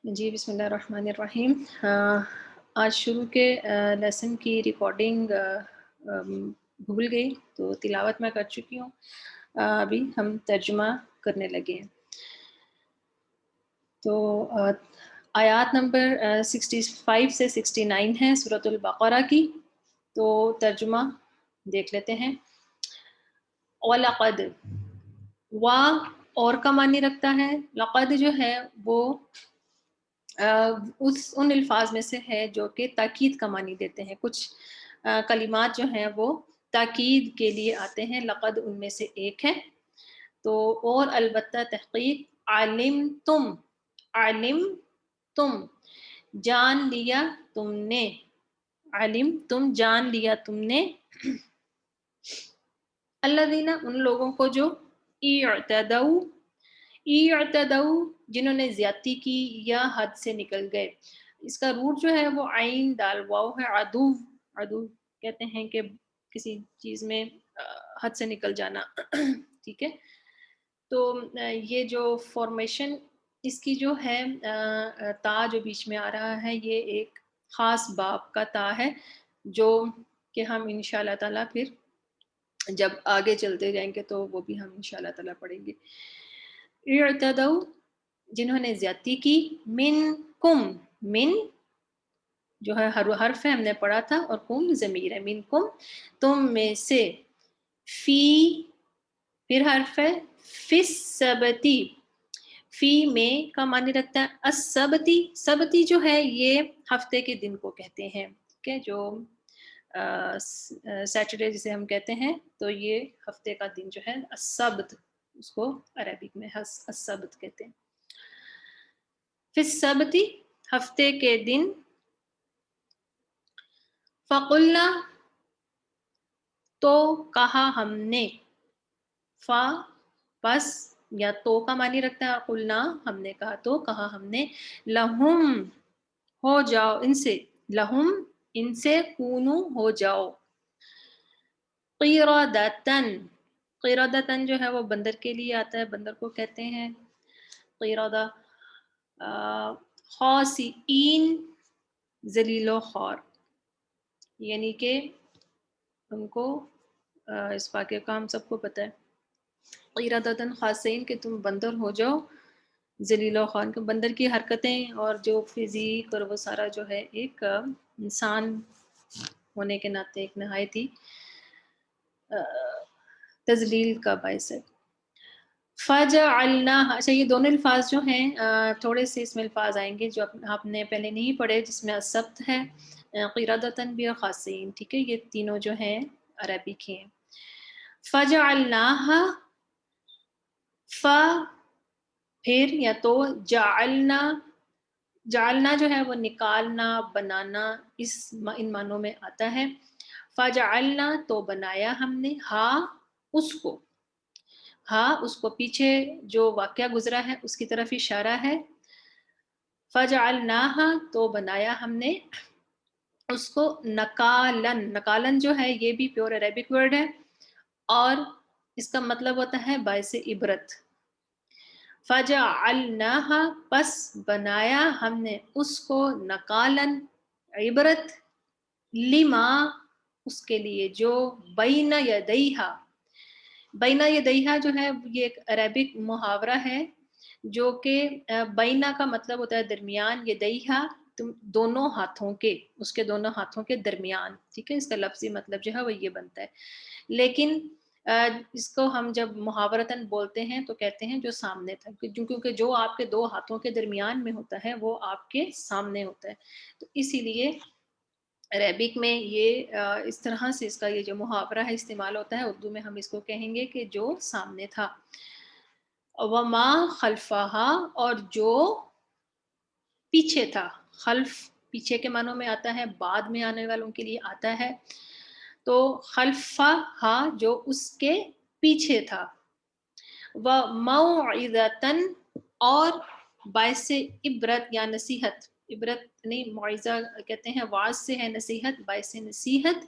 جی بسم اللہ الرحمن الرحیم۔ آج شروع کے لیسن کی ریکارڈنگ بھول گئی تو تلاوت میں کر چکی ہوں۔ ابھی ہم ترجمہ کرنے لگے ہیں۔ تو آیات نمبر 65 سے 69 ہیں سورۃ البقرہ کی، تو ترجمہ دیکھ لیتے ہیں۔ وَلَقَدْ وا اور کا معنی رکھتا ہے۔ لقد جو ہے وہ ان الفاظ میں سے ہے جو کہ تاکید کا معنی دیتے ہیں۔ کچھ کلمات جو ہیں وہ تاکید کے لیے آتے ہیں، لقد ان میں سے ایک ہے۔ تو اور البتہ تحقیق، علم تم جان لیا تم نے، علم تم جان لیا تم نے، الذین ان لوگوں کو جو اعتدوا جنہوں نے زیادتی کی یا حد سے نکل گئے۔ اس کا روٹ جو ہے وہ عین دال واو ہے۔ عدو کہتے ہیں کہ کسی چیز میں حد سے نکل جانا ٹھیک ہے۔ تو یہ جو فارمیشن اس کی جو ہے تا جو بیچ میں آ رہا ہے، یہ ایک خاص باب کا تا ہے جو کہ ہم انشاءاللہ تعالیٰ پھر جب آگے چلتے جائیں گے تو وہ بھی ہم انشاءاللہ تعالیٰ پڑھیں گے۔ اعتدوا جنہوں نے زیادتی کی، من جو ہے حرف ہے، ہم نے پڑھا تھا، اور کم ضمیر ہے، منکم تم میں سے، فی پھر حرف ہے، فی السبتی فی میں کا معنی رکھتا ہے السبتی، سبتی جو ہے یہ ہفتے کے دن کو کہتے ہیں، ٹھیک ہے، جو سیٹرڈے جسے ہم کہتے ہیں، تو یہ ہفتے کا دن جو ہے السبت، اس کو عربک میں السبت کہتے ہیں۔ فی السبتی ہفتے کے دن، فقلنا تو کہا ہم نے، پس یا تو کا معنی رکھتا ہے، قلنا ہم نے کہا، تو کہا ہم نے، لہم ہو جاؤ ان سے، لہم ان سے، کونو ہو جاؤ، قیرادتن قیرادتن جو ہے وہ بندر کے لیے آتا ہے، بندر کو کہتے ہیں قیرادہ، خاسئین ذلیل و خوار، یعنی کہ ان کو اس واقعے کا ہم سب کو پتہ ہے، قیرادتن خاسئین کہ تم بندر ہو جاؤ، ذلیل و خوار، کہ بندر کی حرکتیں اور جو فزیک اور وہ سارا جو ہے ایک انسان ہونے کے ناطے ایک نہایت ہی تذلیل کا باعث ہے۔ فَجَعَلْنَاهَا، اچھا یہ دونوں الفاظ جو ہیں تھوڑے سے اس میں الفاظ آئیں گے جو آپ نے پہلے نہیں پڑھے، جس میں السبت ہے، قیرادتن بھی اور خاسئین، ٹھیک ہے، یہ تینوں جو ہیں عربک ہیں۔ فَجَعَلْنَاهَا پھر یا تو جعلنا جو ہے وہ نکالنا، بنانا، ان معنوں میں آتا ہے۔ فَجَعَلْنَا تو بنایا ہم نے، اس کو پیچھے جو واقعہ گزرا ہے اس کی طرف اشارہ ہے۔ فَجَعَلْنَاهَا تو بنایا ہم نے اس کو، نکالن جو ہے یہ بھی پیور عربک ورڈ ہے اور اس کا مطلب ہوتا ہے باعث عبرت۔ فَجَعَلْنَاهَا پس بنایا ہم نے اس کو، نکالن عبرت، لما اس کے لیے جو، بین یدیہا جو ہے یہ ایک عربک محاورہ ہے جو کہ بینا کا مطلب ہوتا ہے درمیان، یدیہا تم دونوں ہاتھوں کے، اس کے دونوں ہاتھوں کے درمیان، ٹھیک ہے، اس کا لفظی مطلب جو ہے وہ یہ بنتا ہے، لیکن اس کو ہم جب محاورتاً بولتے ہیں تو کہتے ہیں جو سامنے تھا، کیونکہ جو آپ کے دو ہاتھوں کے درمیان میں ہوتا ہے وہ آپ کے سامنے ہوتا ہے، تو اسی لیے عربک میں یہ اس طرح سے اس کا یہ جو محاورہ ہے استعمال ہوتا ہے، اردو میں ہم اس کو کہیں گے کہ جو سامنے تھا۔ وما خلفہا اور جو پیچھے تھا، خلف پیچھے کے معنوں میں آتا ہے، بعد میں آنے والوں کے لیے آتا ہے، تو خلفہا جو اس کے پیچھے تھا، وموعظۃً اور باعث عبرت یا نصیحت، عبرت نہیں موعظہ کہتے ہیں، واعظ سے ہے نصیحت، باعث نصیحت،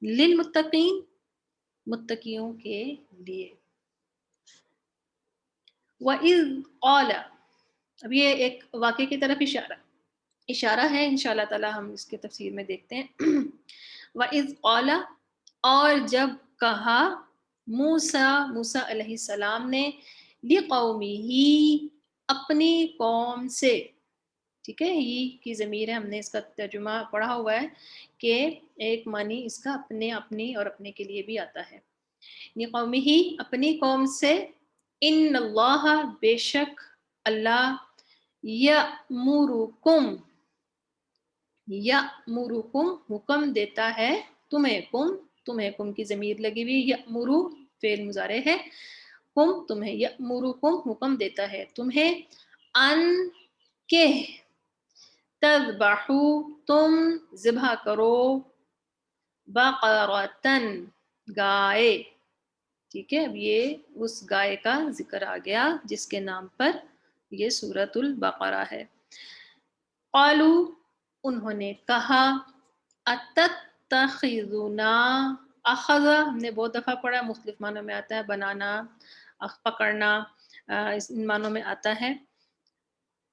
للمتقین متقیوں کے لیے۔ وَإِذْ قَالَ اب یہ ایک واقعے کی طرف اشارہ ہے، انشاءاللہ تعالی ہم اس کے تفسیر میں دیکھتے ہیں۔ وَإِذْ قَالَ، اور جب کہا موسیٰ علیہ السلام نے، لِقَوْمِهِ، اپنی قوم سے، ٹھیک ہے، یہ کی ضمیر ہے، ہم نے اس کا ترجمہ پڑھا ہوا ہے کہ ایک معنی اس کا اپنے، اپنی اور اپنے کے لیے بھی آتا ہے۔ لِقَوْمِهِ، اپنی قوم سے، ان اللہ، بے شک اللہ، یأمرکم، یأمرکم، حکم دیتا ہے تمہیں، تمہیں کم کی ضمیر لگی ہوئی، یأمرو فعل مضارع ہے، کم تمہیں، یأمرکم حکم دیتا ہے تمہیں، ان کہ تذبحو تم ذبح کرو، بقرتن گائے، ٹھیک ہے۔ اب یہ اس گائے کا ذکر آ گیا جس کے نام پر یہ سورۃ البقرہ ہے۔ قالو، انہوں نے کہا، اتتخذنا، اخذ ہم نے بہت دفعہ پڑھا، مختلف معنوں میں آتا ہے، بنانا، پکڑنا، ان معنوں میں آتا ہے۔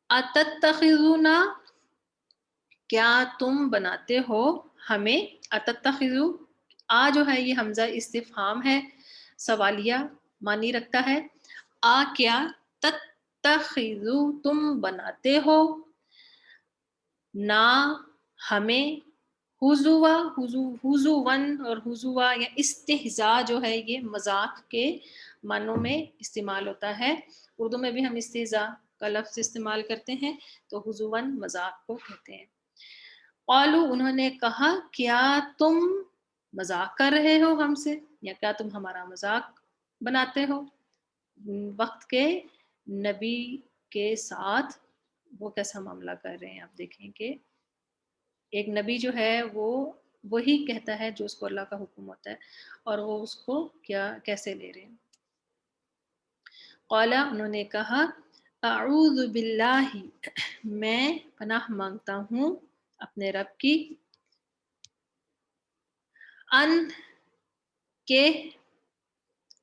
اتتخذنا، کیا تم بناتے ہو ہمیں، اتتخذو، آ جو ہے یہ حمزہ استفہام ہے، سوالیہ معنی رکھتا ہے، آ کیا، تتخذو تم بناتے ہو، نا ہمیں، حضوا، حضون اور حضوا یا استہزاء جو ہے یہ مذاق کے معنوں میں استعمال ہوتا ہے، اردو میں بھی ہم استہزاء کا لفظ استعمال کرتے ہیں، تو حضون مذاق کو کہتے ہیں۔ قالو، انہوں نے کہا، کیا تم مذاق کر رہے ہو ہم سے، یا کیا تم ہمارا مذاق بناتے ہو؟ وقت کے نبی کے ساتھ وہ کیسا معاملہ کر رہے ہیں، آپ دیکھیں کہ ایک نبی جو ہے وہ وہی کہتا ہے جو اس کو اللہ کا حکم ہوتا ہے، اور وہ اس کو کیسے لے رہے ہیں۔ قالا، انہوں نے کہا، اعوذ باللہ، میں پناہ مانگتا ہوں اپنے رب کی، ان کہ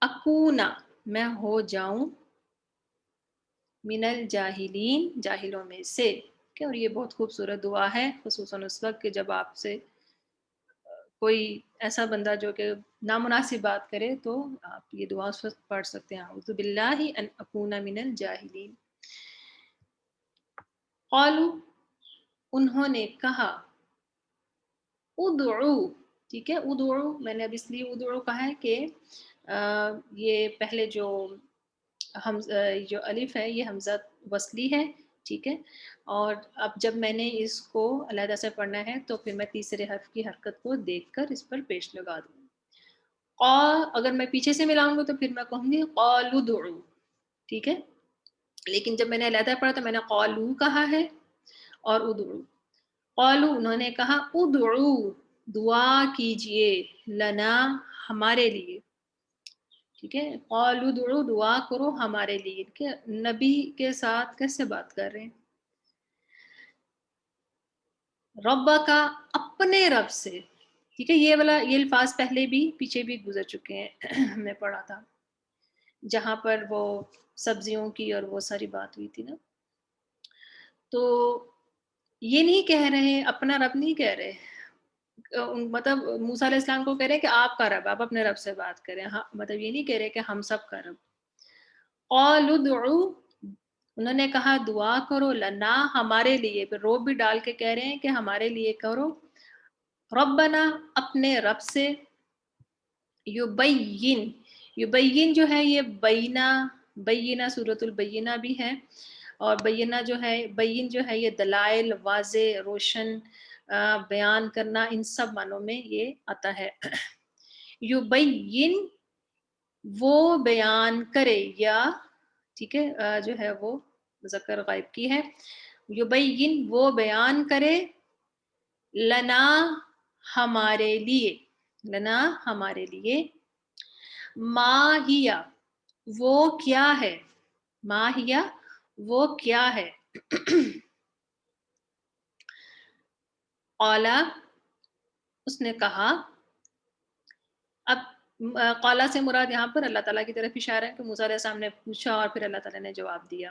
اکونا، میں ہو جاؤں، من الجاہلین، جاہلوں میں سے، کہ اور یہ بہت خوبصورت دعا ہے، خصوصاً اس وقت کہ جب آپ سے کوئی ایسا بندہ جو کہ نامناسب بات کرے تو آپ یہ دعا اس وقت پڑھ سکتے ہیں، اعوذ باللہ ان اکون من الجاہلین۔ قالو، انہوں نے کہا، ادعو، ٹھیک ہے، ادعو میں نے اب اس لیے ادعو کہا ہے کہ یہ پہلے جو جو الف ہے یہ حمزہ وصلی ہے، ٹھیک ہے، اور اب جب میں نے اس کو علیحدہ سے پڑھنا ہے تو پھر میں تیسرے حرف کی حرکت کو دیکھ کر اس پر پیش لگا دوں۔ اگر میں پیچھے سے ملاؤں گا تو پھر میں کہوں گی قالو دعو، ٹھیک ہے، لیکن جب میں نے علیحدہ پڑھا تو میں نے قالو کہا ہے اور ادعو۔ قالو، انہوں نے کہا، ادعو، دعا کیجئے، لنا، ہمارے لیے، ٹھیک ہے، قالو ادعو، دعا کرو ہمارے لیے، کہ نبی کے ساتھ کیسے بات کر رہے ہیں، رب کا، اپنے رب سے، ٹھیک ہے، یہ والا یہ الفاظ پہلے بھی پیچھے بھی گزر چکے ہیں، ہم نے پڑھا تھا جہاں پر وہ سبزیوں کی اور وہ ساری بات ہوئی تھی نا، تو یہ نہیں کہہ رہے، اپنا رب نہیں کہہ رہے، مطلب موسیٰ علیہ السلام کو کہہ رہے ہیں کہ آپ کا رب، آپ اپنے رب سے بات کریں، ہاں، مطلب یہ نہیں کہہ رہے کہ ہم سب کا رب۔ قالوا ادعوا، انہوں نے کہا دعا کرو، لنا، ہمارے لیے، پھر روب بھی ڈال کے کہہ رہے ہیں کہ ہمارے لیے کرو، ربنا، اپنے رب سے، یبین، یبین جو ہے یہ بینہ سورۃ البینہ بھی ہے، اور بینہ جو ہے، بین جو ہے یہ دلائل، واضح، روشن، بیان کرنا، ان سب معنوں میں یہ آتا ہے۔ یبین، وہ بیان کرے، یا ٹھیک ہے جو ہے وہ مذکر غائب کی ہے، یبین، وہ بیان کرے، لنا، ہمارے لیے، لنا، ہمارے لیے، ما ہیا، وہ کیا ہے، ما ہیا، وہ کیا ہے، قالا، اس نے کہا، اب قالا سے مراد یہاں پر اللہ تعالیٰ کی طرف اشارہ ہے کہ موسیٰ علیہ السلام نے پوچھا اور پھر اللہ تعالیٰ نے جواب دیا۔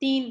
3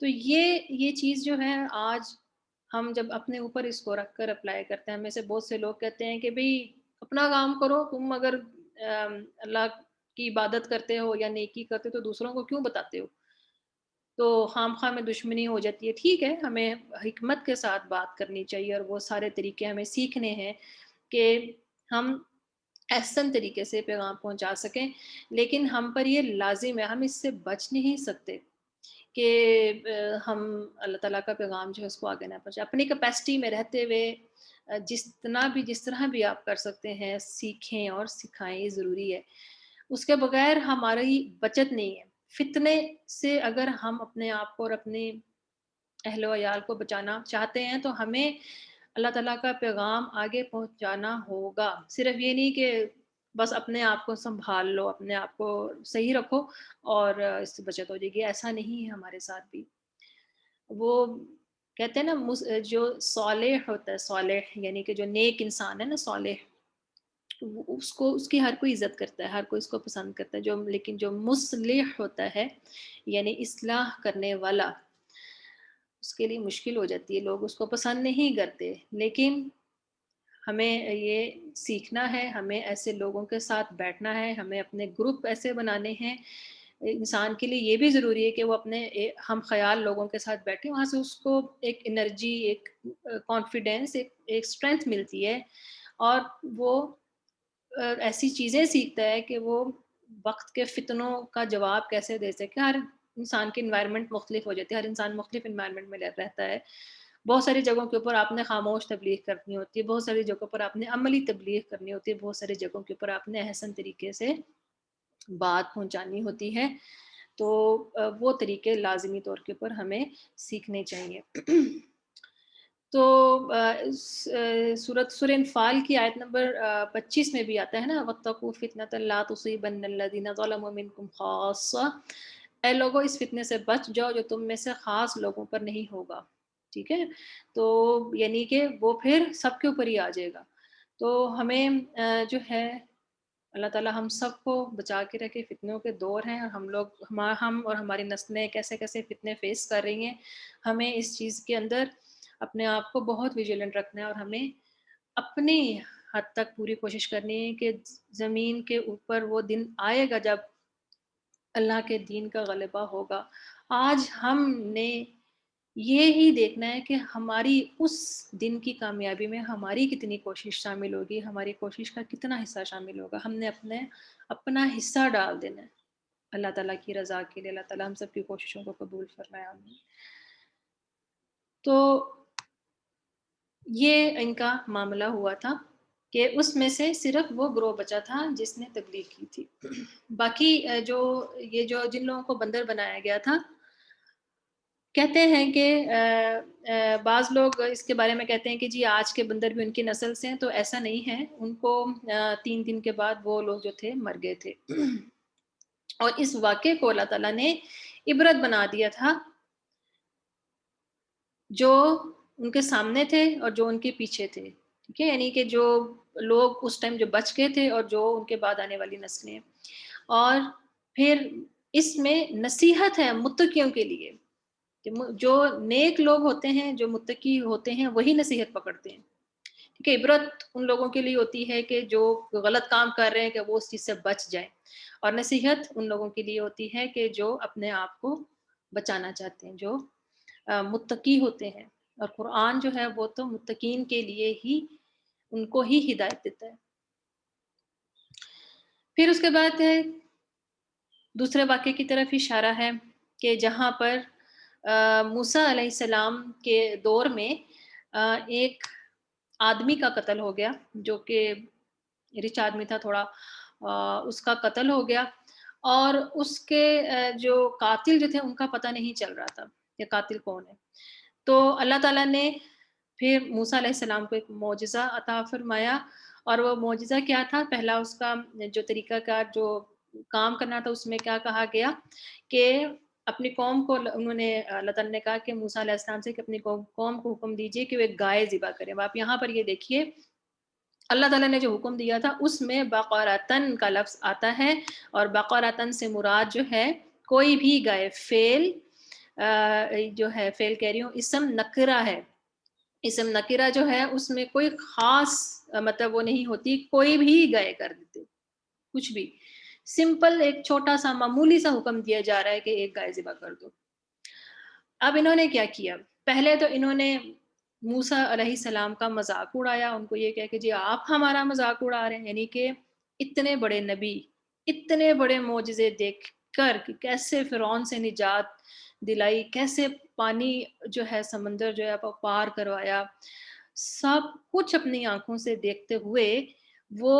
تو یہ چیز جو ہے آج ہم جب اپنے اوپر اس کو رکھ کر اپلائی کرتے ہیں، ہمیں سے بہت سے لوگ کہتے ہیں کہ بھئی اپنا کام کرو، تم اگر اللہ کی عبادت کرتے ہو یا نیکی کرتے ہو تو دوسروں کو کیوں بتاتے ہو؟ تو خواہ میں دشمنی ہو جاتی ہے۔ ٹھیک ہے، ہمیں حکمت کے ساتھ بات کرنی چاہیے اور وہ سارے طریقے ہمیں سیکھنے ہیں کہ ہم احسن طریقے سے پیغام پہنچا سکیں، لیکن ہم پر یہ لازم ہے، ہم اس سے بچ نہیں سکتے کہ ہم اللہ تعالیٰ کا پیغام جو ہے اس کو آگے نہ پہنچائیں۔ اپنی کیپیسٹی میں رہتے ہوئے جس طرح بھی آپ کر سکتے ہیں سیکھیں اور سکھائیں، یہ ضروری ہے۔ اس کے بغیر ہماری بچت نہیں ہے۔ فتنے سے اگر ہم اپنے آپ کو اور اپنے اہل و عیال کو بچانا چاہتے ہیں تو ہمیں اللہ تعالیٰ کا پیغام آگے پہنچانا ہوگا۔ صرف یہ نہیں کہ بس اپنے آپ کو سنبھال لو، اپنے آپ کو صحیح رکھو اور اس سے بچت ہو جائے گی، ایسا نہیں ہے ہمارے ساتھ بھی۔ وہ کہتے ہیں نا جو صالح ہوتا ہے، صالح یعنی کہ جو نیک انسان ہے نا، صالح، اس کی ہر کوئی عزت کرتا ہے، ہر کوئی اس کو پسند کرتا ہے، لیکن جو مصلح ہوتا ہے یعنی اصلاح کرنے والا، اس کے لیے مشکل ہو جاتی ہے، لوگ اس کو پسند نہیں کرتے۔ لیکن ہمیں یہ سیکھنا ہے، ہمیں ایسے لوگوں کے ساتھ بیٹھنا ہے، ہمیں اپنے گروپ ایسے بنانے ہیں۔ انسان کے لیے یہ بھی ضروری ہے کہ وہ اپنے ہم خیال لوگوں کے ساتھ بیٹھیں، وہاں سے اس کو ایک انرجی، ایک کانفیڈینس، ایک اسٹرینتھ ملتی ہے، اور وہ ایسی چیزیں سیکھتا ہے کہ وہ وقت کے فتنوں کا جواب کیسے دے سکے۔ ہر انسان کی انوائرمنٹ مختلف ہو جاتی ہے، ہر انسان مختلف انوائرمنٹ میں رہتا ہے۔ بہت ساری جگہوں کے اوپر آپ نے خاموش تبلیغ کرنی ہوتی ہے، بہت ساری جگہوں پر آپ نے عملی تبلیغ کرنی ہوتی ہے، بہت ساری جگہوں کے اوپر آپ نے احسن طریقے سے بات پہنچانی ہوتی ہے۔ تو وہ طریقے لازمی طور کے اوپر ہمیں سیکھنے چاہیے۔ تو سورہ انفال کی آیت نمبر 25 میں بھی آتا ہے نا، وَاتَّقُوا فِتْنَةً لَا تُصِيبَنَّ الَّذِينَ ظَلَمُوا مِنْكُمْ خَاصَّةً، اے لوگوں اس فتنے سے بچ جاؤ جو تم میں سے خاص لوگوں پر نہیں ہوگا۔ ٹھیک ہے، تو یعنی کہ وہ پھر سب کے اوپر ہی آ جائے گا۔ تو ہمیں جو ہے اللہ تعالیٰ ہم سب کو بچا کے رکھے، فتنوں کے دور ہیں، اور ہم اور ہماری نسلیں کیسے کیسے فتنے فیس کر رہی ہیں۔ ہمیں اس چیز کے اندر اپنے آپ کو بہت ویجیلنٹ رکھنا ہے، اور ہمیں اپنی حد تک پوری کوشش کرنی ہے کہ زمین کے اوپر وہ دن آئے گا جب اللہ کے دین کا غلبہ ہوگا۔ آج ہم نے یہی دیکھنا ہے کہ ہماری اس دن کی کامیابی میں ہماری کتنی کوشش شامل ہوگی، ہماری کوشش کا کتنا حصہ شامل ہوگا۔ ہم نے اپنا حصہ ڈال دینا ہے اللہ تعالیٰ کی رضا کے لیے۔ اللہ تعالیٰ ہم سب کی کوششوں کو قبول فرمائے، آمین۔ تو یہ ان کا معاملہ ہوا تھا کہ اس میں سے صرف وہ گروہ بچا تھا جس نے تبلیغ کی تھی۔ باقی جن لوگوں کو بندر بنایا گیا تھا، کہتے ہیں کہ بعض لوگ اس کے بارے میں کہتے ہیں کہ جی آج کے بندر بھی ان کی نسل سے ہیں، تو ایسا نہیں ہے۔ ان کو 3 دن کے بعد وہ لوگ جو تھے مر گئے تھے، اور اس واقعے کو اللہ تعالیٰ نے عبرت بنا دیا تھا، جو ان کے سامنے تھے اور جو ان کے پیچھے تھے۔ ٹھیک ہے، یعنی کہ جو لوگ اس ٹائم جو بچ گئے تھے اور جو ان کے بعد آنے والی نسلیں۔ اور پھر اس میں نصیحت ہے متقیوں کے لیے، کہ جو نیک لوگ ہوتے ہیں، جو متقی ہوتے ہیں، وہی نصیحت پکڑتے ہیں۔ ٹھیک ہے، عبرت ان لوگوں کے لیے ہوتی ہے کہ جو غلط کام کر رہے ہیں کہ وہ اس چیز سے بچ جائیں، اور نصیحت ان لوگوں کے لیے ہوتی ہے کہ جو اپنے آپ کو بچانا چاہتے ہیں، جو متقی ہوتے ہیں۔ اور قرآن جو ہے وہ تو متقین کے لیے ہی، ان کو ہی ہدایت دیتا ہے۔ پھر اس کے بعد دوسرے واقعے کی طرف اشارہ ہے کہ جہاں پر موسیٰ علیہ السلام کے دور میں ایک آدمی کا قتل ہو گیا، جو کہ رچ آدمی تھا تھوڑا، اس کا قتل ہو گیا، اور اس کے جو قاتل جو تھے ان کا پتہ نہیں چل رہا تھا کہ قاتل کون ہے۔ تو اللہ تعالیٰ نے پھر موسیٰ علیہ السلام کو ایک معجزہ عطا فرمایا، اور وہ معجزہ کیا تھا؟ پہلا اس کا جو طریقہ کار جو کام کرنا تھا، اس میں کیا کہا گیا کہ اپنی قوم کو انہوں نے، اللہ تعالیٰ نے کہا کہ موسیٰ علیہ السلام سے کہ اپنی قوم کو حکم دیجئے کہ وہ ایک گائے ذبح کریں۔ آپ یہاں پر یہ دیکھیے، اللہ تعالیٰ نے جو حکم دیا تھا اس میں بقرۃن کا لفظ آتا ہے، اور بقرۃن سے مراد جو ہے کوئی بھی گائے، فیل جو ہے فعل کہہ رہی ہوں، اسم نکرہ ہے. اسم نکرہ جو ہے اس میں کوئی خاص مطلب وہ نہیں ہوتی، کوئی بھی گائے کر دیتے، کچھ بھی. سمپل ایک چھوٹا سا معمولی سا حکم دیا جا رہا ہے کہ ایک گائے ذبح کر دو. اب انہوں نے کیا کیا؟ پہلے تو انہوں نے موسیٰ علیہ السلام کا مذاق اڑایا، ان کو یہ کہہ کہ جی آپ ہمارا مذاق اڑا رہے ہیں، یعنی کہ اتنے بڑے نبی، اتنے بڑے معجزے دیکھ کر کہ کیسے فرعون سے نجات دلائی، کیسے پانی جو ہے سمندر جو ہے وہ پار کروایا، سب کچھ اپنی آنکھوں سے دیکھتے ہوئے وہ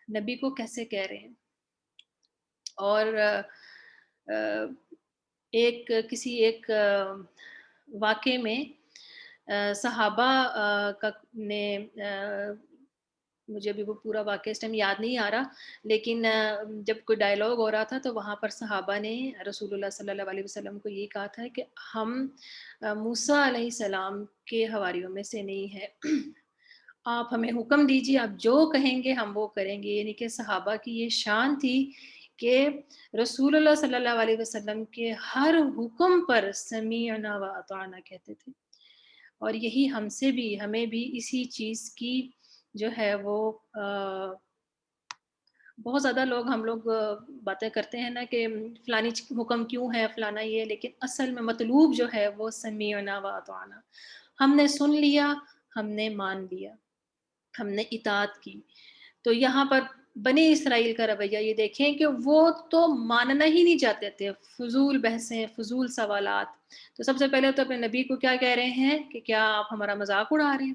نبی کو کیسے کہہ رہے ہیں. اور کسی ایک واقعے میں صحابہ نے مجھے بھی وہ پورا واقعہ اس ٹائم یاد نہیں آ رہا، لیکن جب کوئی ڈائلاگ ہو رہا تھا تو وہاں پر صحابہ نے رسول اللہ صلی اللہ علیہ وسلم کو یہ کہا تھا کہ ہم موسیٰ علیہ السلام کے حواریوں میں سے نہیں ہیں، آپ ہمیں حکم دیجیے، آپ جو کہیں گے ہم وہ کریں گے. یعنی کہ صحابہ کی یہ شان تھی کہ رسول اللہ صلی اللہ علیہ وسلم کے ہر حکم پر سمیعنا و اطعنا کہتے تھے. اور یہی ہمیں بھی اسی چیز کی جو ہے وہ بہت زیادہ ہم لوگ باتیں کرتے ہیں نا کہ فلانی حکم کیوں ہے فلانا یہ، لیکن اصل میں مطلوب جو ہے وہ سمیعنا و اطعنا، ہم نے سن لیا، ہم نے مان لیا، ہم نے اطاعت کی. تو یہاں پر بنی اسرائیل کا رویہ یہ دیکھیں کہ وہ تو ماننا ہی نہیں چاہتے تھے، فضول بحثیں، فضول سوالات. تو سب سے پہلے تو اپنے نبی کو کیا کہہ رہے ہیں کہ کیا آپ ہمارا مذاق اڑا رہے ہیں؟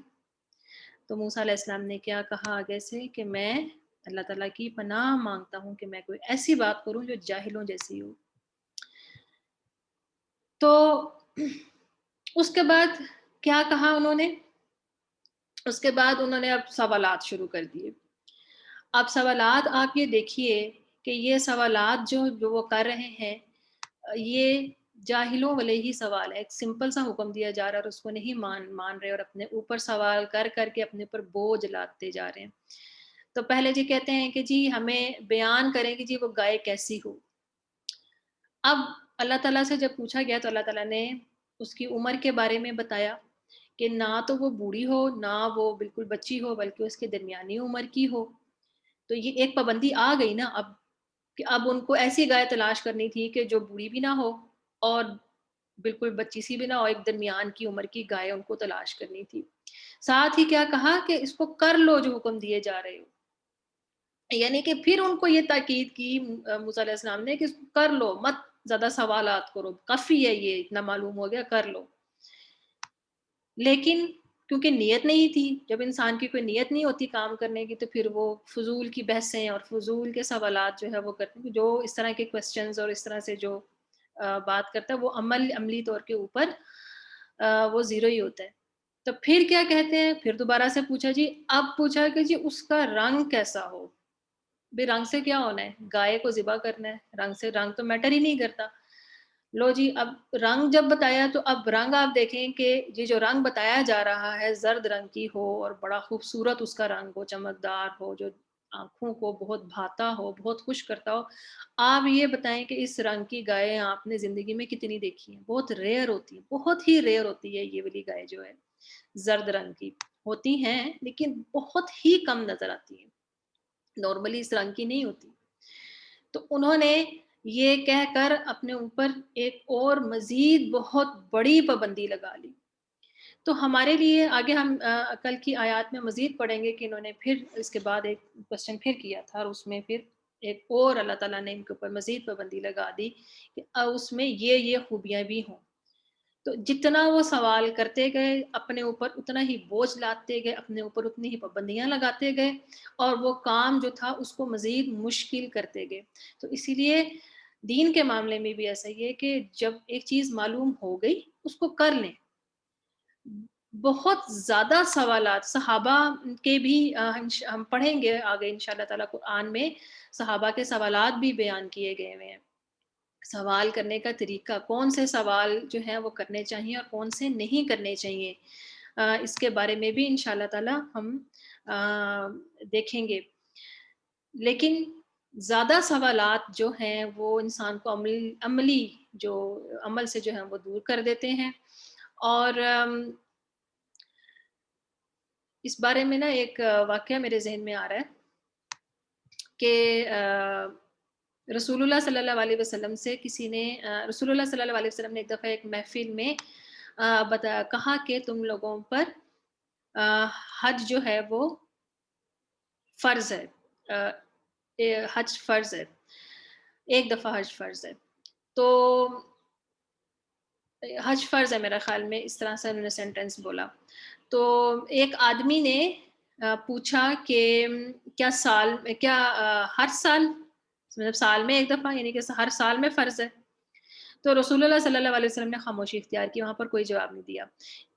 تو موسیٰ علیہ السلام نے کیا کہا آگے سے کہ میں اللہ تعالیٰ کی پناہ مانگتا ہوں کہ میں کوئی ایسی بات کروں جو جاہلوں جیسی ہو. تو اس کے بعد کیا کہا انہوں نے؟ اس کے بعد انہوں نے اب سوالات شروع کر دیے. اب سوالات آپ یہ دیکھیے کہ یہ سوالات جو وہ کر رہے ہیں یہ جاہلوں والے ہی سوال ہے. ایک سمپل سا حکم دیا جا رہا ہے اور اس کو نہیں مان رہے، اور اپنے اوپر سوال کر کے اپنے اوپر بوجھ لاتے جا رہے ہیں. تو پہلے جی کہتے ہیں کہ جی ہمیں بیان کریں کہ جی وہ گائے کیسی ہو. اب اللہ تعالیٰ سے جب پوچھا گیا تو اللہ تعالیٰ نے اس کی عمر کے بارے میں بتایا کہ نہ تو وہ بوڑھی ہو نہ وہ بالکل بچی ہو، بلکہ اس کے درمیانی عمر کی ہو. تو یہ ایک پابندی آ گئی نا اب، کہ اب ان کو ایسی گائے تلاش کرنی تھی کہ جو بوڑھی بھی نہ ہو اور بالکل بچی سی بھی نہ ہو، ایک درمیان کی عمر کی گائے ان کو تلاش کرنی تھی. ساتھ ہی کیا کہا کہ اس کو کر لو جو حکم دیے جا رہے ہو. یعنی کہ پھر ان کو یہ تاکید کی موسیٰ علیہ السلام نے کہ اس کو کر لو، مت زیادہ سوالات کرو، کافی ہے یہ اتنا معلوم ہو گیا، کر لو. لیکن کیونکہ نیت نہیں تھی، جب انسان کی کوئی نیت نہیں ہوتی کام کرنے کی تو پھر وہ فضول کی بحثیں اور فضول کے سوالات جو ہے وہ کرتے ہیں. جو اس طرح کے کوسچنز اور اس طرح سے جو بات کرتا ہے وہ عملی طور کے اوپر وہ زیرو ہی ہوتا ہے. تو پھر کیا کہتے ہیں، پھر دوبارہ سے پوچھا جی، اب پوچھا کہ جی اس کا رنگ کیسا ہو. بھی رنگ سے کیا ہونا ہے، گائے کو ذبح کرنا ہے، رنگ تو میٹر ہی نہیں کرتا. لو جی اب رنگ جب بتایا تو اب رنگ آپ دیکھیں کہ یہ جو رنگ بتایا جا رہا ہے زرد رنگ کی ہو اور بڑا خوبصورت اس کا رنگ ہو، چمکدار ہو، جو آنکھوں کو بہت بھاتا ہو، بہت خوش کرتا ہو. آپ یہ بتائیں کہ اس رنگ کی گائے آپ نے زندگی میں کتنی دیکھی ہیں؟ بہت ریئر ہوتی ہے، بہت ہی ریئر ہوتی ہے. یہ والی گائے جو ہے زرد رنگ کی ہوتی ہیں لیکن بہت ہی کم نظر آتی ہیں، نارملی اس رنگ کی نہیں ہوتی. تو انہوں نے یہ کہہ کر اپنے اوپر ایک اور مزید بہت بڑی پابندی لگا لی. تو ہمارے لیے آگے ہم کل کی آیات میں مزید پڑھیں گے کہ انہوں نے پھر اس کے بعد ایک کوسچن پھر کیا تھا اور اس میں پھر ایک اور اللہ تعالیٰ نے ان کے اوپر مزید پابندی لگا دی کہ اس میں یہ خوبیاں بھی ہوں. تو جتنا وہ سوال کرتے گئے اپنے اوپر اتنا ہی بوجھ لاتے گئے، اپنے اوپر اتنی ہی پابندیاں لگاتے گئے اور وہ کام جو تھا اس کو مزید مشکل کرتے گئے. تو اسی لیے دین کے معاملے میں بھی ایسا ہی ہے کہ جب ایک چیز معلوم ہو گئی اس کو کر لیں. بہت زیادہ سوالات صحابہ کے بھی ہم پڑھیں گے آگے انشاءاللہ تعالیٰ قرآن میں صحابہ کے سوالات بھی بیان کیے گئے ہوئے ہیں. سوال کرنے کا طریقہ، کون سے سوال جو ہیں وہ کرنے چاہیے اور کون سے نہیں کرنے چاہیے، اس کے بارے میں بھی انشاءاللہ تعالیٰ ہم دیکھیں گے. لیکن زیادہ سوالات جو ہیں وہ انسان کو عملی جو عمل سے جو ہے وہ دور کر دیتے ہیں. اور اس بارے میں نا ایک واقعہ میرے ذہن میں آ رہا ہے کہ رسول اللہ صلی اللہ علیہ وسلم سے کسی نے رسول اللہ صلی اللہ علیہ وسلم نے ایک دفعہ ایک محفل میں کہا کہ تم لوگوں پر آ، حج جو ہے وہ فرض ہے. آ، حج فرض ہے. ایک دفعہ حج فرض ہے. تو حج فرض ہے میرا خیال میں، اس طرح سے انہوں نے سینٹینس بولا. تو ایک آدمی نے پوچھا کہ کیا ہر سال، مطلب سال میں ایک دفعہ، یعنی کہ ہر سال میں فرض ہے؟ تو رسول اللہ صلی اللہ علیہ وسلم نے خاموشی اختیار کی، وہاں پر کوئی جواب نہیں دیا.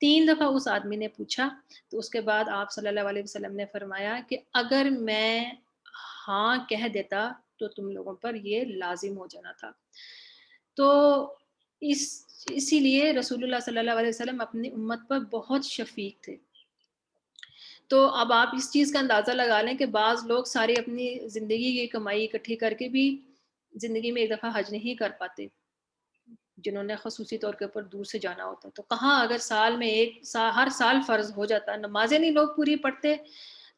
3 دفعہ اس آدمی نے پوچھا، تو اس کے بعد آپ صلی اللہ علیہ وسلم نے فرمایا کہ اگر میں ہاں کہہ دیتا تو تم لوگوں پر یہ لازم ہو جانا تھا. تو اس اسی لیے رسول اللہ صلی اللہ علیہ وسلم اپنی امت پر بہت شفیق تھے. تو اب آپ اس چیز کا اندازہ لگا لیں کہ بعض لوگ ساری اپنی زندگی کی کمائی اکٹھی کر کے بھی زندگی میں ایک دفعہ حج نہیں کر پاتے، جنہوں نے خصوصی طور کے اوپر دور سے جانا ہوتا ہے. تو کہاں اگر سال میں ہر سال فرض ہو جاتا، نمازیں نہیں لوگ پوری پڑھتے،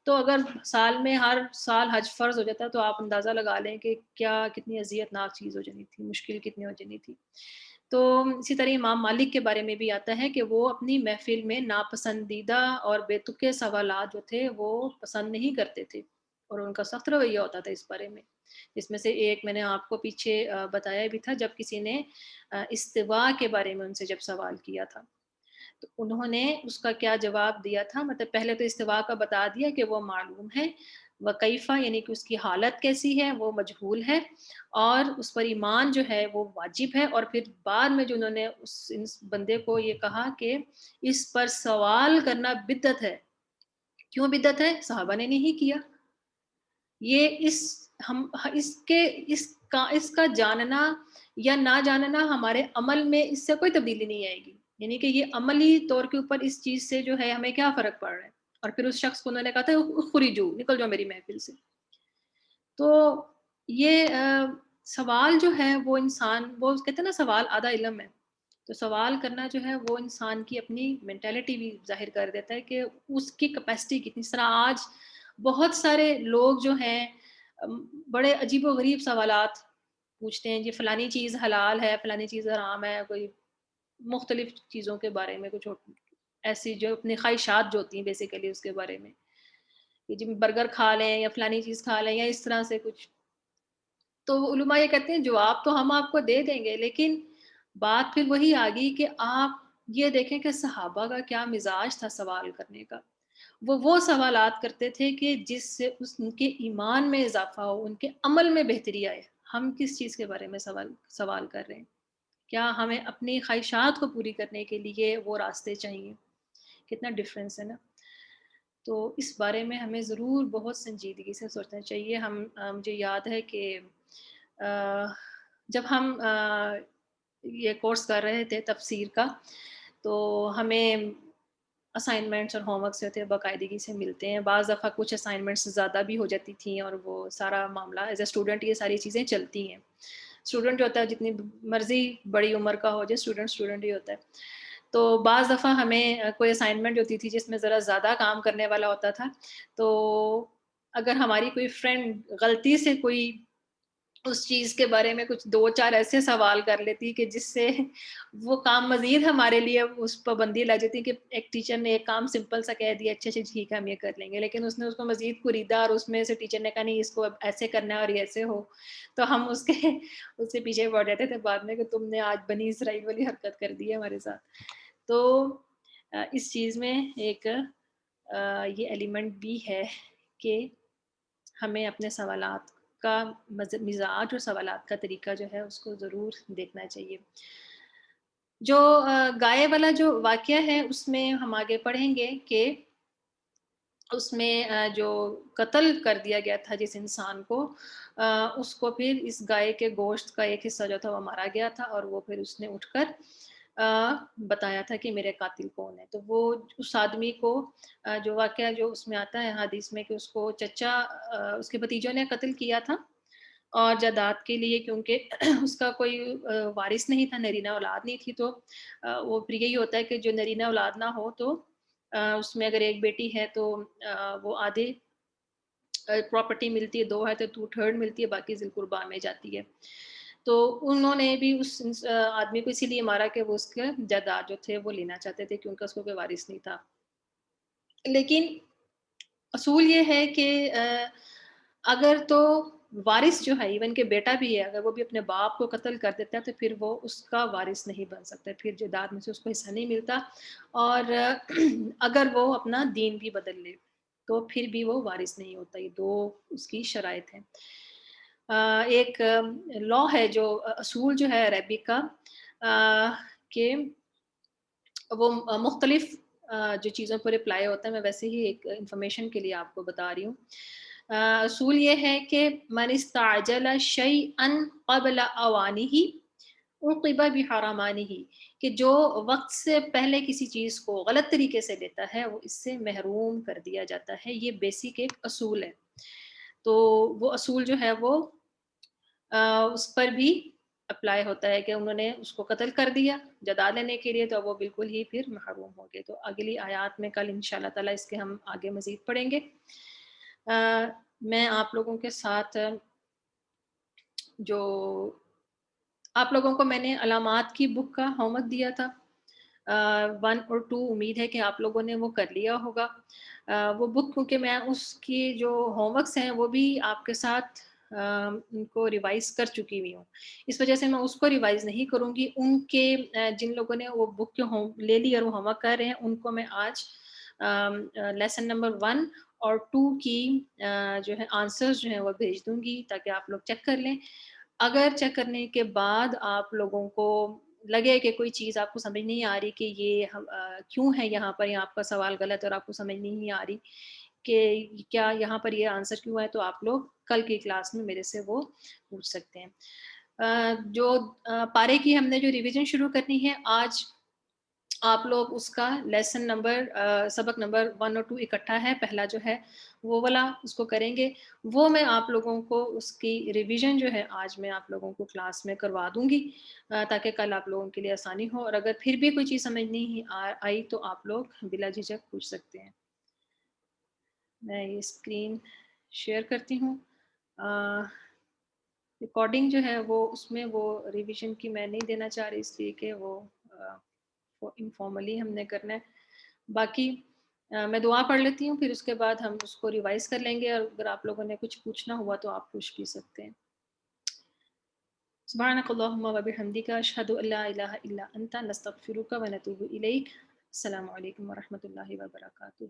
تو اگر سال میں ہر سال حج فرض ہو جاتا تو آپ اندازہ لگا لیں کہ کیا کتنی اذیت ناک چیز ہو جانی تھی، مشکل کتنی ہو جانی تھی. تو اسی طرح امام مالک کے بارے میں بھی آتا ہے کہ وہ اپنی محفل میں ناپسندیدہ اور بے تکے سوالات جو تھے وہ پسند نہیں کرتے تھے، اور ان کا سخت رویہ ہوتا تھا اس بارے میں. جس میں سے ایک میں نے آپ کو پیچھے بتایا بھی تھا، جب کسی نے استوا کے بارے میں ان سے جب سوال کیا تھا تو انہوں نے اس کا کیا جواب دیا تھا. مطلب پہلے تو استوا کا بتا دیا کہ وہ معلوم ہے، وکیفہ یعنی کہ اس کی حالت کیسی ہے وہ مجہول ہے، اور اس پر ایمان جو ہے وہ واجب ہے. اور پھر بعد میں جو انہوں نے اس بندے کو یہ کہا کہ اس پر سوال کرنا بدعت ہے. کیوں بدعت ہے؟ صحابہ نے نہیں کیا. یہ ہم اس کا جاننا یا نہ جاننا ہمارے عمل میں اس سے کوئی تبدیلی نہیں آئے گی. یعنی کہ یہ عملی طور کے اوپر اس چیز سے جو ہے ہمیں کیا فرق پڑ رہا ہے. اور پھر اس شخص کو انہوں نے کہا تھا خریجو، نکل جاؤ میری محفل سے. تو یہ سوال جو ہے وہ وہ کہتے ہیں نا سوال آدھا علم ہے. تو سوال کرنا جو ہے وہ انسان کی اپنی مینٹیلٹی بھی ظاہر کر دیتا ہے کہ اس کی کیپیسٹی کتنی. اس طرح آج بہت سارے لوگ جو ہیں بڑے عجیب و غریب سوالات پوچھتے ہیں، جی فلانی چیز حلال ہے، فلانی چیز حرام ہے، کوئی مختلف چیزوں کے بارے میں کچھ ایسی جو اپنی خواہشات جو ہوتی ہیں بیسیکلی اس کے بارے میں، کہ جی برگر کھا لیں یا فلانی چیز کھا لیں یا اس طرح سے کچھ. تو علماء یہ کہتے ہیں جواب تو ہم آپ کو دے دیں گے، لیکن بات پھر وہی آ گئی کہ آپ یہ دیکھیں کہ صحابہ کا کیا مزاج تھا سوال کرنے کا. وہ سوالات کرتے تھے کہ جس سے ان کے ایمان میں اضافہ ہو، ان کے عمل میں بہتری آئے. ہم کس چیز کے بارے میں سوال کر رہے ہیں؟ کیا ہمیں اپنی خواہشات کو پوری کرنے کے لیے وہ راستے چاہیے؟ کتنا ڈفرینس ہے نا. تو اس بارے میں ہمیں ضرور بہت سنجیدگی سے سوچنا چاہیے. مجھے یاد ہے کہ جب ہم یہ کورس کر رہے تھے تفسیر کا، تو ہمیں اسائنمنٹس اور ہوم ورکس جو تھے باقاعدگی سے ملتے ہیں. بعض دفعہ کچھ اسائنمنٹس زیادہ بھی ہو جاتی تھیں، اور وہ سارا معاملہ ایز اے اسٹوڈنٹ یہ ساری چیزیں چلتی ہیں. اسٹوڈنٹ جو ہوتا ہے جتنی مرضی بڑی عمر کا ہو جائے، اسٹوڈنٹ اسٹوڈنٹ ہی ہوتا ہے. تو بعض دفعہ ہمیں کوئی اسائنمنٹ ہوتی تھی جس میں ذرا زیادہ کام کرنے والا ہوتا تھا، تو اگر ہماری کوئی فرینڈ غلطی سے کوئی اس چیز کے بارے میں کچھ 2-4 ایسے سوال کر لیتی کہ جس سے وہ کام مزید ہمارے لیے اس پابندی لگ جاتی کہ ایک ٹیچر نے ایک کام سمپل سا کہہ دیا، اچھا ٹھیک ہے ہم یہ کر لیں گے، لیکن اس نے اس کو مزید کوریدا اور اس میں سے ٹیچر نے کہا نہیں اس کو اب ایسے کرنا ہے اور یہ ایسے ہو. تو ہم اس سے پیچھے پڑ جاتے تھے بعد میں کہ تم نے آج بنی اسرائیل والی حرکت کر دی ہے ہمارے ساتھ. تو اس چیز میں ایک یہ ایلیمنٹ بھی ہے کہ ہمیں اپنے سوالات کا مزاج اور سوالات کا طریقہ جو ہے اس کو ضرور دیکھنا چاہیے. جو گائے والا جو واقعہ ہے اس میں ہم آگے پڑھیں گے کہ اس میں جو قتل کر دیا گیا تھا جس انسان کو، اس کو پھر اس گائے کے گوشت کا ایک حصہ جو تھا وہ مارا گیا تھا، اور وہ پھر اس نے اٹھ کر بتایا تھا کہ میرے قاتل کون ہے. تو وہ اس آدمی کو جو واقعہ جو اس میں آتا ہے حدیث میں کہ اس کو چچا اس کے بھتیجوں نے قتل کیا تھا، اور جائیداد کے لیے کیونکہ اس کا کوئی وارث نہیں تھا، نرینہ اولاد نہیں تھی، تو وہ پھر یہی ہوتا ہے کہ جو نرینہ اولاد نہ ہو تو اس میں اگر ایک بیٹی ہے تو وہ آدھے پراپرٹی ملتی ہے، 2 ہے تو 2/3 ملتی ہے، باقی ذی القربیٰ میں جاتی ہے۔ تو انہوں نے بھی اس آدمی کو اسی لیے مارا کہ وہ اس کے جائیداد جو تھے وہ لینا چاہتے تھے کیونکہ اس کو کوئی وارث نہیں تھا۔ لیکن اصول یہ ہے کہ اگر تو وارث جو ہے ایون کہ بیٹا بھی ہے، اگر وہ بھی اپنے باپ کو قتل کر دیتا ہے تو پھر وہ اس کا وارث نہیں بن سکتا، پھر جائیداد میں سے اس کو حصہ نہیں ملتا، اور اگر وہ اپنا دین بھی بدل لے تو پھر بھی وہ وارث نہیں ہوتا۔ یہ 2 اس کی شرائط ہیں۔ ایک لا ہے جو اصول جو ہے عربک کا کہ وہ مختلف جو چیزوں پر اپلائی ہوتا ہے، میں ویسے ہی ایک انفارمیشن کے لیے آپ کو بتا رہی ہوں۔ اصول یہ ہے کہ من استعجل شیئا قبل اوانہ عوقب بحرمانہ، کہ جو وقت سے پہلے کسی چیز کو غلط طریقے سے لیتا ہے وہ اس سے محروم کر دیا جاتا ہے۔ یہ بیسک ایک اصول ہے، تو وہ اصول جو ہے وہ اس پر بھی اپلائی ہوتا ہے کہ انہوں نے اس کو قتل کر دیا جدا لینے کے لیے تو وہ بالکل ہی پھر محروم ہو گئے۔ تو اگلی آیات میں کل انشاءاللہ تعالیٰ اس کے ہم آگے مزید پڑھیں گے۔ میں آپ لوگوں کے ساتھ جو آپ لوگوں کو میں نے علامات کی بک کا ہوم ورک دیا تھا 1 اور 2، امید ہے کہ آپ لوگوں نے وہ کر لیا ہوگا۔ وہ بک کیونکہ میں اس کی جو ہوم ورکس ہیں وہ بھی آپ کے ساتھ ان کو ریوائز کر چکی ہوئی ہوں، اس وجہ سے میں اس کو ریوائز نہیں کروں گی۔ ان کے جن لوگوں نے وہ بک کے ہوم لے لی اور وہ ہوم ورک کر رہے ہیں ان کو میں آج لیسن نمبر 1 اور 2 کی جو ہے آنسرز جو ہیں وہ بھیج دوں گی تاکہ آپ لوگ چیک کر لیں۔ اگر چیک کرنے کے بعد آپ لوگوں کو لگے کہ کوئی چیز آپ کو سمجھ نہیں آ رہی کہ یہ کیوں ہے یہاں پر، یا آپ کا سوال غلط اور آپ کو سمجھ نہیں آ رہی کہ کیا یہاں پر یہ آنسر کیوں ہے، تو آپ لوگ کل کی کلاس میں میرے سے وہ پوچھ سکتے ہیں۔ جو پارے کی ہم نے جو ریویژن شروع کرنی ہے آج، آپ لوگ اس کا لیسن نمبر سبق نمبر 1 اور 2 اکٹھا ہے، پہلا جو ہے وہ والا اس کو کریں گے۔ وہ میں آپ لوگوں کو اس کی ریویژن جو ہے آج میں آپ لوگوں کو کلاس میں کروا دوں گی تاکہ کل آپ لوگوں کے لیے آسانی ہو، اور اگر پھر بھی کوئی چیز سمجھ نہیں آئی تو آپ لوگ بلا جھجک پوچھ سکتے ہیں۔ میں یہ اسکرین شیئر کرتی ہوں۔ ریکارڈنگ جو ہے وہ اس میں وہ ریویژن کی میں نہیں دینا چاہ رہی اس لیے کہ وہ انفارملی ہم نے کرنا ہے۔ باقی میں دعا پڑھ لیتی ہوں، پھر اس کے بعد ہم اس کو ریوائز کر لیں گے، اور اگر آپ لوگوں نے کچھ پوچھنا ہوا تو آپ پوچھ بھی سکتے ہیں۔ سبحانک اللہم و بحمدک، اشہد ان لا الہ الا انت، نستغفرک و نتوب الیک۔ السلام علیکم و رحمۃ اللہ وبرکاتہ۔